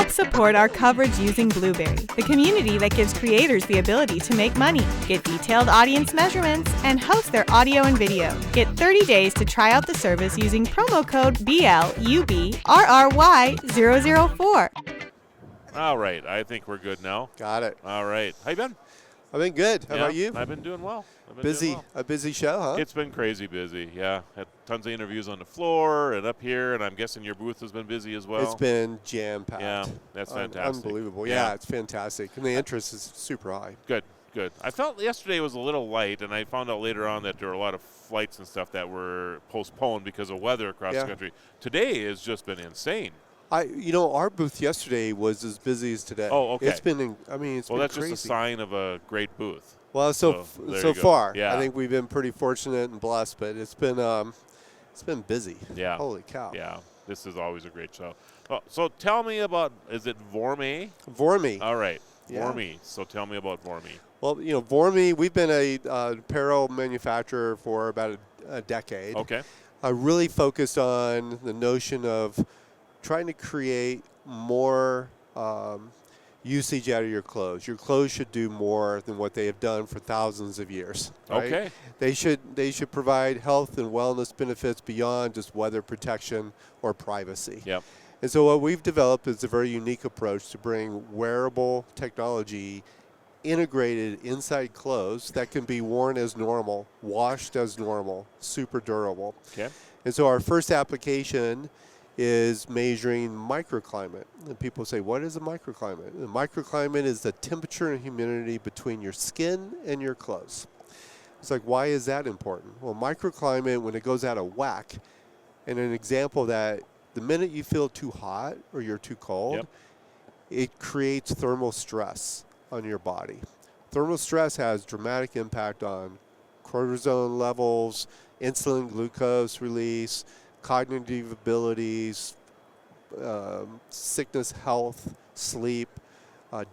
Help support our coverage using Blueberry, the community that gives creators the ability to make money, get detailed audience measurements, and host their audio and video. Get 30 days to try out the service using promo code BLUBRRY004. All right. I think we're good now. Got it. All right. How you been? I've been good. How about you? I've been doing well. A busy show, huh? It's been crazy busy, yeah. Had tons of interviews on the floor and up here, and I'm guessing your booth has been busy as well. It's been jam-packed. Yeah, that's fantastic. Unbelievable. Yeah, it's fantastic. And the interest is super high. Good. I felt yesterday was a little light, and I found out later on that there were a lot of flights and stuff that were postponed because of weather across the country. Today has just been insane. Our booth yesterday was as busy as today. Oh, okay. It's been that's crazy. just a sign of a great booth. Well, so far, I think we've been pretty fortunate and blessed, but it's been busy. Yeah. Holy cow. Yeah. This is always a great show. Oh, so tell me about, is it VOORMI? VOORMI. All right. Yeah. VOORMI. So tell me about VOORMI. Well, VOORMI, we've been a apparel manufacturer for about a decade. Okay. Really focused on the notion of trying to create more usage out of your clothes. Your clothes should do more than what they have done for thousands of years. Right? Okay. They should provide health and wellness benefits beyond just weather protection or privacy. Yep. And so what we've developed is a very unique approach to bring wearable technology integrated inside clothes that can be worn as normal, washed as normal, super durable. Okay. And so our first application is measuring microclimate. And people say, what is a microclimate? A microclimate is the temperature and humidity between your skin and your clothes. It's like, why is that important? Well, microclimate, when it goes out of whack, and an example that the minute you feel too hot or you're too cold, it creates thermal stress on your body. Thermal stress has dramatic impact on cortisol levels, insulin glucose release, cognitive abilities, sickness, health, sleep,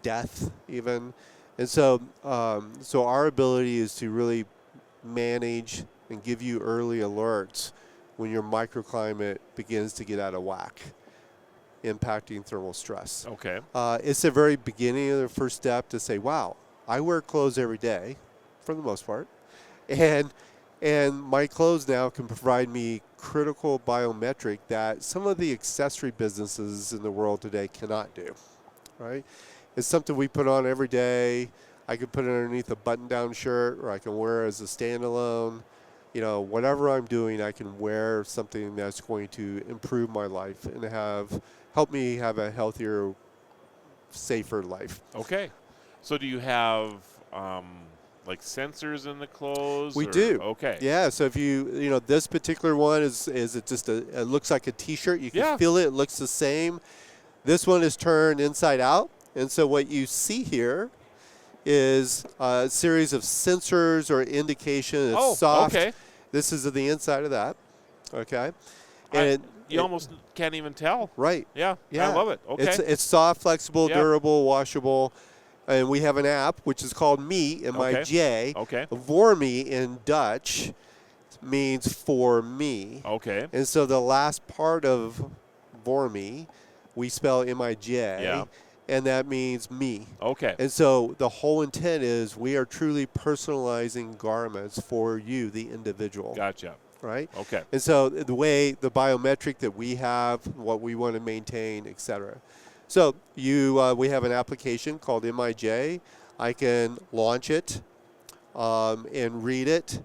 death even. And so our ability is to really manage and give you early alerts when your microclimate begins to get out of whack, impacting thermal stress. Okay. It's the very beginning of the first step to say, wow, I wear clothes every day, for the most part, and my clothes now can provide me critical biometric that some of the accessory businesses in the world today cannot do, right? It's something we put on every day. I can put it underneath a button-down shirt, or I can wear it as a standalone. Whatever I'm doing, I can wear something that's going to improve my life and help me have a healthier, safer life. Okay. So do you have like sensors in the clothes? We do. Okay. Yeah. So if this particular one is it just it looks like a T-shirt. You can feel it. It looks the same. This one is turned inside out, and so what you see here is a series of sensors or indication. It's soft. Okay. This is the inside of that. Okay. And you almost can't even tell. Right. Yeah. I love it. Okay. It's soft, flexible, durable, washable. And we have an app which is called Me, M-I-J. Okay. VOORMI in Dutch means for me. Okay. And so the last part of VOORMI, we spell M-I-J. Yeah. And that means me. Okay. And so the whole intent is we are truly personalizing garments for you, the individual. Gotcha. Right? Okay. And so the biometric that we have, what we want to maintain, et cetera. So we have an application called MIJ. I can launch it and read it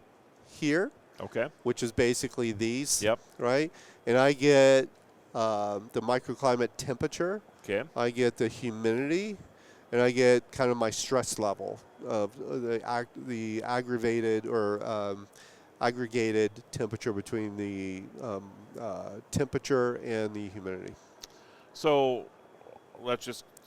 here. Okay. Which is basically these. Yep. Right? And I get the microclimate temperature. Okay. I get the humidity, and I get kind of my stress level of the aggravated or aggregated temperature between the temperature and the humidity. So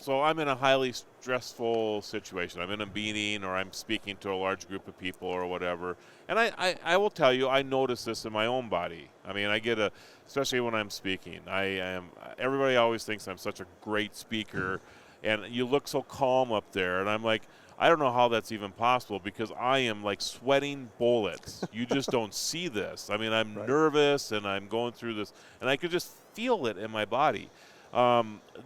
I'm in a highly stressful situation. I'm in a meeting or I'm speaking to a large group of people or whatever. And I will tell you, I notice this in my own body. I mean, especially when I'm speaking. Everybody always thinks I'm such a great speaker, and you look so calm up there. And I'm like, I don't know how that's even possible because I am like sweating bullets. You just don't see this. I mean, I'm nervous and I'm going through this, and I could just feel it in my body.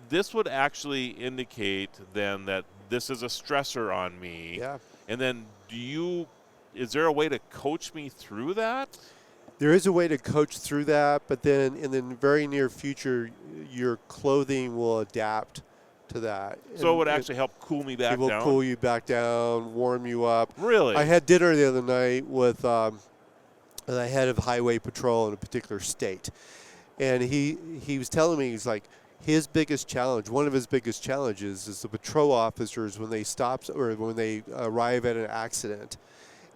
This would actually indicate then that this is a stressor on me. Yeah. And then is there a way to coach me through that? There is a way to coach through that, but then in the very near future, your clothing will adapt to that. So it would actually help cool me back down? It will cool you back down, warm you up. Really? I had dinner the other night with the head of highway patrol in a particular state. And he was telling me, he's like, his biggest challenge, one of his biggest challenges is the patrol officers when they stop or when they arrive at an accident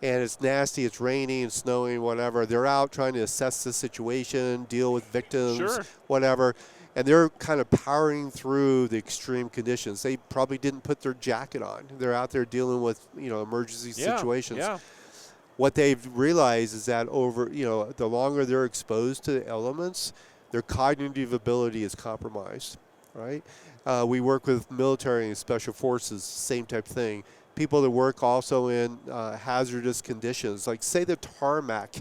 and it's nasty, it's raining, it's snowing, whatever. They're out trying to assess the situation, deal with victims, Sure. whatever. And they're kind of powering through the extreme conditions. They probably didn't put their jacket on. They're out there dealing with, emergency situations. Yeah. What they've realized is that the longer they're exposed to the elements, their cognitive ability is compromised, right? We work with military and special forces, same type of thing. People that work also in hazardous conditions, like say the tarmac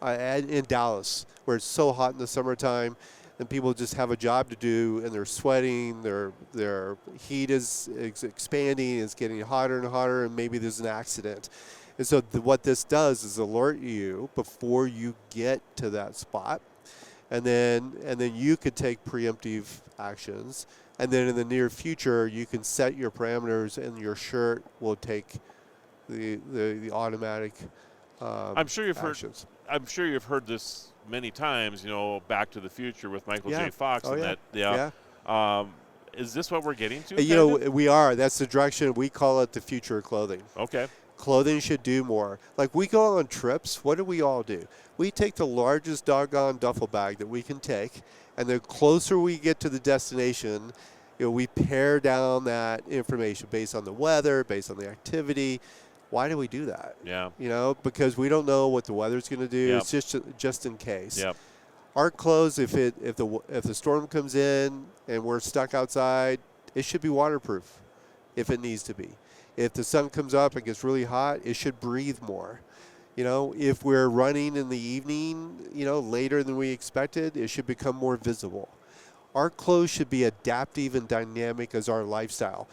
in Dallas, where it's so hot in the summertime, and people just have a job to do, and they're sweating, their heat is expanding, it's getting hotter and hotter, and maybe there's an accident. And so what this does is alert you before you get to that spot. And then you could take preemptive actions. And then in the near future, you can set your parameters, and your shirt will take the automatic I'm sure you've actions. I'm sure you've heard this many times. Back to the Future with Michael J. Fox. Oh, and yeah. that. Is this what we're getting to? We are. That's the direction. We call it the future of clothing. Okay. Clothing should do more. Like we go on trips, what do we all do? We take the largest doggone duffel bag that we can take, and the closer we get to the destination, we pare down that information based on the weather, based on the activity. Why do we do that? Yeah. Because we don't know what the weather's going to do. Yep. It's just in case. Yep. Our clothes, if the storm comes in and we're stuck outside, it should be waterproof if it needs to be. If the sun comes up and gets really hot, it should breathe more. If we're running in the evening, later than we expected, it should become more visible. Our clothes should be adaptive and dynamic as our lifestyle.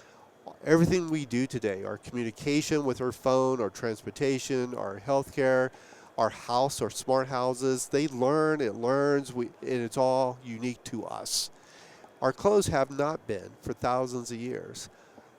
Everything we do today, our communication with our phone, our transportation, our healthcare, our house, our smart houses, it learns, and it's all unique to us. Our clothes have not been for thousands of years.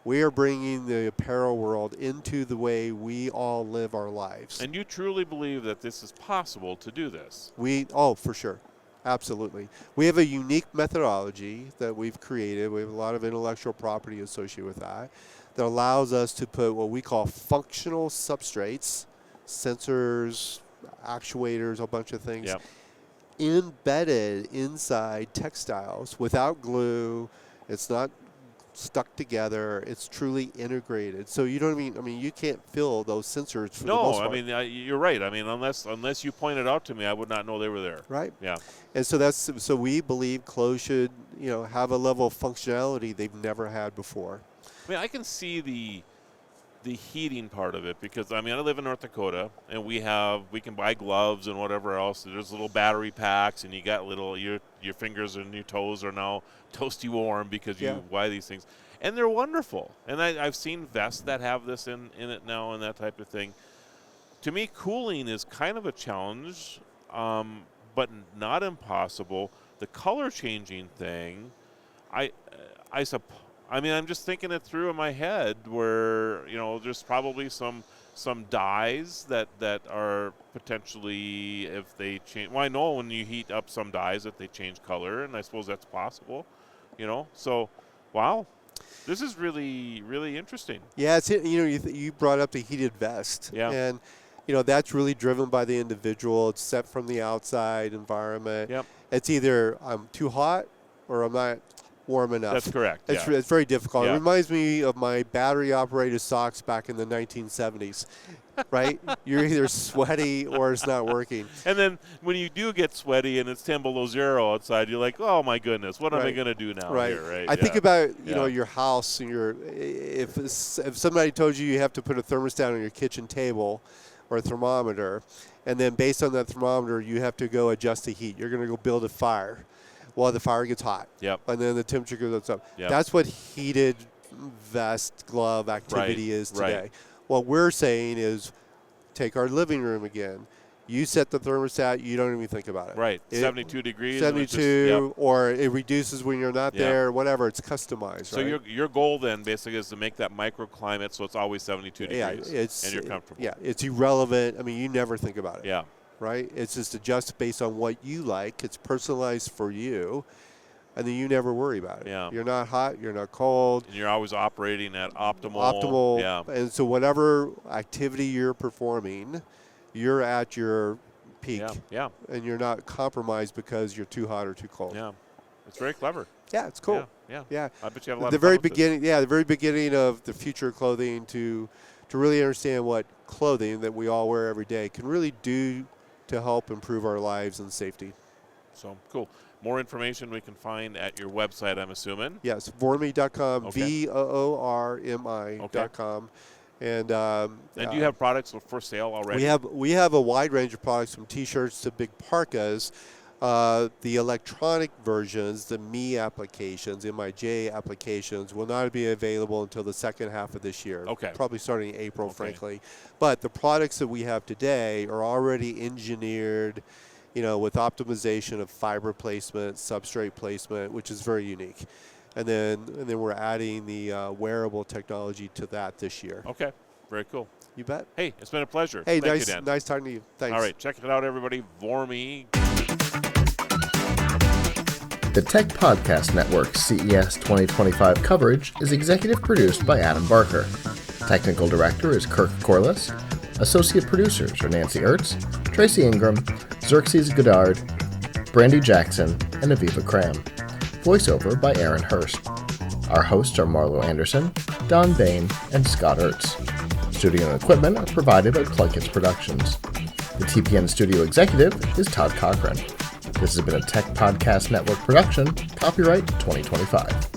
We are bringing the apparel world into the way we all live our lives. And you truly believe that this is possible to do this? For sure. Absolutely. We have a unique methodology that we've created. We have a lot of intellectual property associated with that allows us to put what we call functional substrates, sensors, actuators, a bunch of things, Yep. embedded inside textiles without glue. It's not stuck together. It's truly integrated. So you don't you can't feel those sensors for the most part. You're right. Unless you pointed out to me, I would not know they were there. Right. Yeah. And so we believe clothes should, have a level of functionality they've never had before. I can see the heating part of it because I live in North Dakota and we can buy gloves and whatever else. There's little battery packs and you got your fingers and your toes are now toasty warm because you buy these things, and they're wonderful. And I've seen vests that have this in it now and that type of thing. To me, cooling is kind of a challenge, but not impossible. The color changing thing, I'm just thinking it through in my head where, there's probably some dyes that are potentially, if they change, I know when you heat up some dyes that they change color, and I suppose that's possible, So, wow, this is really, really interesting. Yeah, you brought up the heated vest. Yeah. And, that's really driven by the individual. It's set from the outside environment. Yep. It's either I'm too hot or I'm not warm enough. That's correct. It's very difficult. Yeah. It reminds me of my battery-operated socks back in the 1970s, right? You're either sweaty or it's not working. And then when you do get sweaty and it's 10 below zero outside, you're like, oh, my goodness, what am I going to do now here, right? I think about, your house and if somebody told you have to put a thermostat on your kitchen table or a thermometer, and then based on that thermometer, you have to go adjust the heat. You're going to go build a fire. Well, the fire gets hot. Yep. And then the temperature goes up. Yep. That's what heated vest, glove activity is today. Right. What we're saying is take our living room again. You set the thermostat, you don't even think about it. Right. 72 degrees. 72, or it reduces when you're not there, whatever. It's customized, so right? your goal then basically is to make that microclimate so it's always 72 degrees and you're comfortable. Yeah, it's irrelevant. I mean, you never think about it. Yeah. Right? It's just adjusted based on what you like. It's personalized for you, and then you never worry about it. Yeah. You're not hot. You're not cold. And you're always operating at optimal. Optimal. Yeah. And so whatever activity you're performing, you're at your peak. Yeah. And you're not compromised because you're too hot or too cold. Yeah. It's very clever. Yeah, it's cool. Yeah. I bet you have a lot the of very fun with beginning. Yeah, the very beginning of the future of clothing to really understand what clothing that we all wear every day can really do to help improve our lives and safety. So cool. More information we can find at your website, I'm assuming. Yes, VOORMI.com, Okay. VOORMI.com. And do you have products for sale already? we have a wide range of products from T-shirts to big parkas. The electronic versions, the MI applications, MIJ applications, will not be available until the second half of this year. Okay. Probably starting in April, frankly. But the products that we have today are already engineered, with optimization of fiber placement, substrate placement, which is very unique. And then we're adding the wearable technology to that this year. Okay. Very cool. You bet. Hey, it's been a pleasure. Hey, Thank you, Dan. nice talking to you. Thanks. All right, check it out, everybody. VOORMI. The Tech Podcast Network CES 2025 coverage is executive produced by Adam Barker. Technical director is Kirk Corliss. Associate producers are Nancy Ertz, Tracy Ingram, Xerxes Goddard, Brandy Jackson, and Aviva Cram. Voiceover by Aaron Hurst. Our hosts are Marlo Anderson, Don Bain, and Scott Ertz. Studio and equipment are provided by PLUGHITZ Productions. The TPN studio executive is Todd Cochran. This has been a Tech Podcast Network production, copyright 2025.